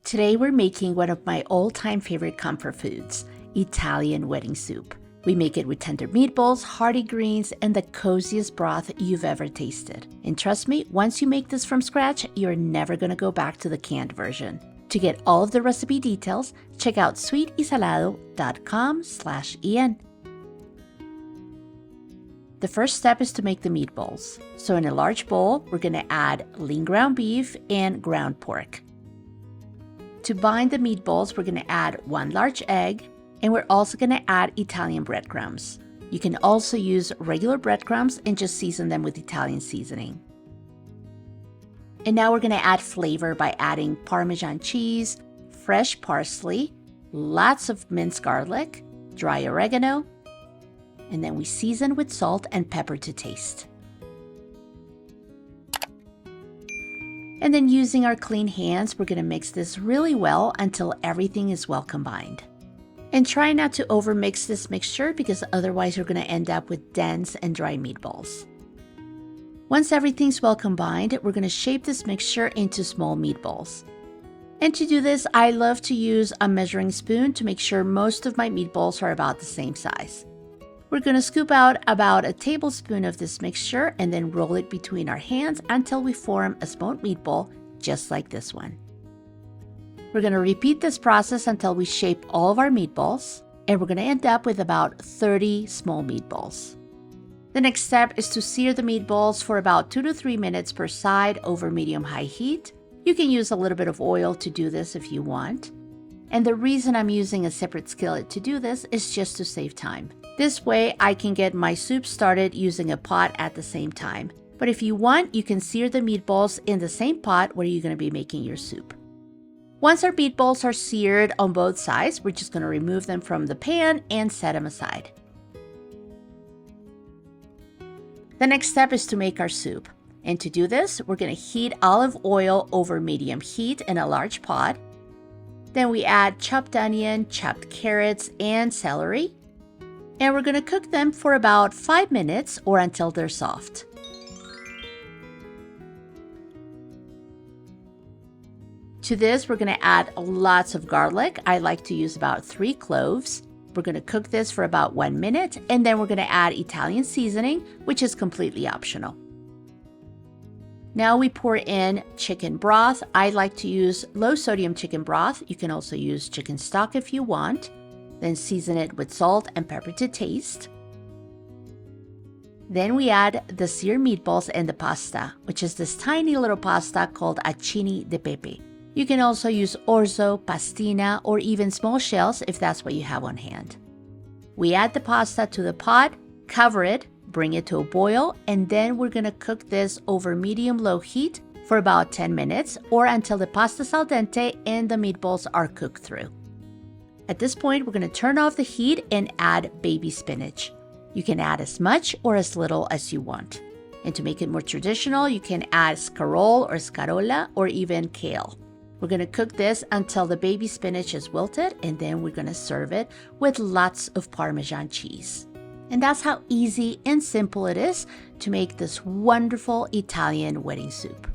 Today we're making one of my all-time favorite comfort foods, Italian wedding soup. We make it with tender meatballs, hearty greens, and the coziest broth you've ever tasted. And trust me, once you make this from scratch, you're never gonna go back to the canned version. To get all of the recipe details, check out sweetysalado.com/en. The first step is to make the meatballs. So in a large bowl, we're gonna add lean ground beef and ground pork. To bind the meatballs, we're gonna add 1 large egg, and we're also gonna add Italian breadcrumbs. You can also use regular breadcrumbs and just season them with Italian seasoning. And now we're gonna add flavor by adding Parmesan cheese, fresh parsley, lots of minced garlic, dry oregano, and then we season with salt and pepper to taste. And then using our clean hands, we're gonna mix this really well until everything is well combined. And try not to overmix this mixture because otherwise you're gonna end up with dense and dry meatballs. Once everything's well combined, we're gonna shape this mixture into small meatballs. And to do this, I love to use a measuring spoon to make sure most of my meatballs are about the same size. We're gonna scoop out about a tablespoon of this mixture and then roll it between our hands until we form a small meatball, just like this one. We're gonna repeat this process until we shape all of our meatballs, and we're gonna end up with about 30 small meatballs. The next step is to sear the meatballs for about 2 to 3 minutes per side over medium-high heat. You can use a little bit of oil to do this if you want. And the reason I'm using a separate skillet to do this is just to save time. This way, I can get my soup started using a pot at the same time. But if you want, you can sear the meatballs in the same pot where you're gonna be making your soup. Once our meatballs are seared on both sides, we're just gonna remove them from the pan and set them aside. The next step is to make our soup. And to do this, we're gonna heat olive oil over medium heat in a large pot. Then we add chopped onion, chopped carrots, and celery. And we're gonna cook them for about 5 minutes or until they're soft. To this, we're gonna add lots of garlic. I like to use about 3 cloves. We're gonna cook this for about 1 minute, and then we're gonna add Italian seasoning, which is completely optional. Now we pour in chicken broth. I like to use low sodium chicken broth. You can also use chicken stock if you want. Then season it with salt and pepper to taste. Then we add the seared meatballs and the pasta, which is this tiny little pasta called acini de pepe. You can also use orzo, pastina, or even small shells if that's what you have on hand. We add the pasta to the pot, cover it, bring it to a boil, and then we're gonna cook this over medium-low heat for about 10 minutes or until the pasta's al dente and the meatballs are cooked through. At this point, we're gonna turn off the heat and add baby spinach. You can add as much or as little as you want. And to make it more traditional, you can add scarole or scarola or even kale. We're gonna cook this until the baby spinach is wilted, and then we're gonna serve it with lots of Parmesan cheese. And that's how easy and simple it is to make this wonderful Italian wedding soup.